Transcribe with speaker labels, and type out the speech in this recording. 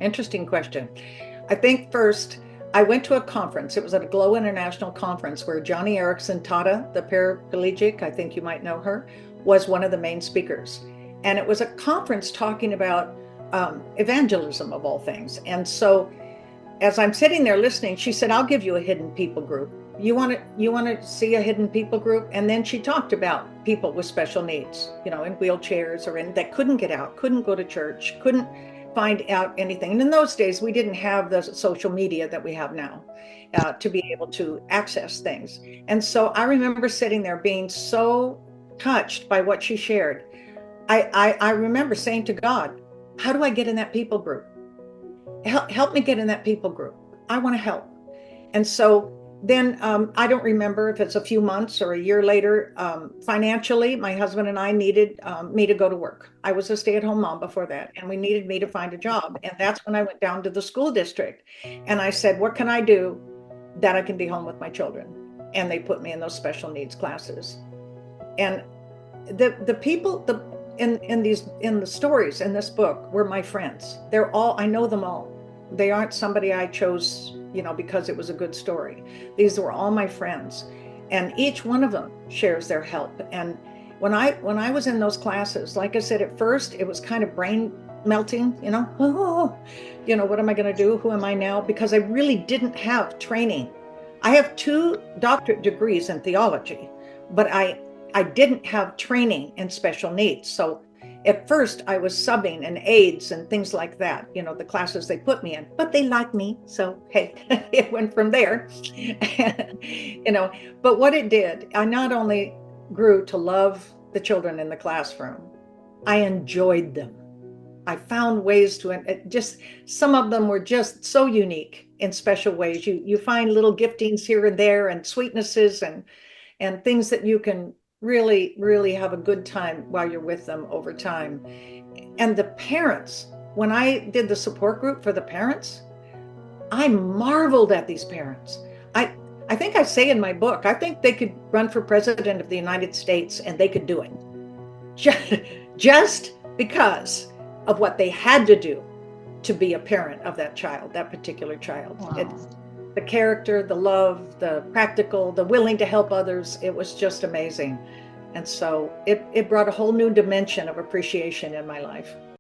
Speaker 1: Interesting question. I think first, I went to a conference. It was at a Glow International conference where Johnny Erickson Tata, the paraplegic, I think you might know her, was one of the main speakers. And it was a conference talking about evangelism of all things. And so as I'm sitting there listening, she said, I'll give you a hidden people group. You want to see a hidden people group? And then she talked about people with special needs, in wheelchairs or in that couldn't get out, couldn't go to church, couldn't find out anything. And in those days, we didn't have the social media that we have now to be able to access things. And so I remember sitting there being so touched by what she shared. I remember saying to God, how do I get in that people group? Help me get in that people group. I want to help. And so then I don't remember if it's a few months or a year later, financially, my husband and I needed me to go to work. I was a stay-at-home mom before that, and we needed me to find a job. And that's when I went down to the school district and I said, what can I do that I can be home with my children? And they put me in those special needs classes. And the people in the stories in this book were my friends. I know them all. They aren't somebody I chose, because it was a good story. These were all my friends, and each one of them shares their help. And when I was in those classes, like I said, at first it was kind of brain melting, what am I going to do? Who am I now? Because I really didn't have training. I have 2 doctorate degrees in theology, but I didn't have training in special needs. So at first I was subbing and aides and things like that, the classes they put me in, but they liked me. So, hey, it went from there, but what it did, I not only grew to love the children in the classroom, I enjoyed them. I found ways to some of them were just so unique in special ways. You find little giftings here and there and sweetnesses and things that you can really, really have a good time while you're with them over time. And the parents, when I did the support group for the parents, I marveled at these parents. I think I say in my book, I think they could run for president of the United States and they could do it. Just because of what they had to do to be a parent of that child, that particular child.
Speaker 2: Wow.
Speaker 1: It's the character, the love, the practical, the willing to help others. It was just amazing. And so it brought a whole new dimension of appreciation in my life.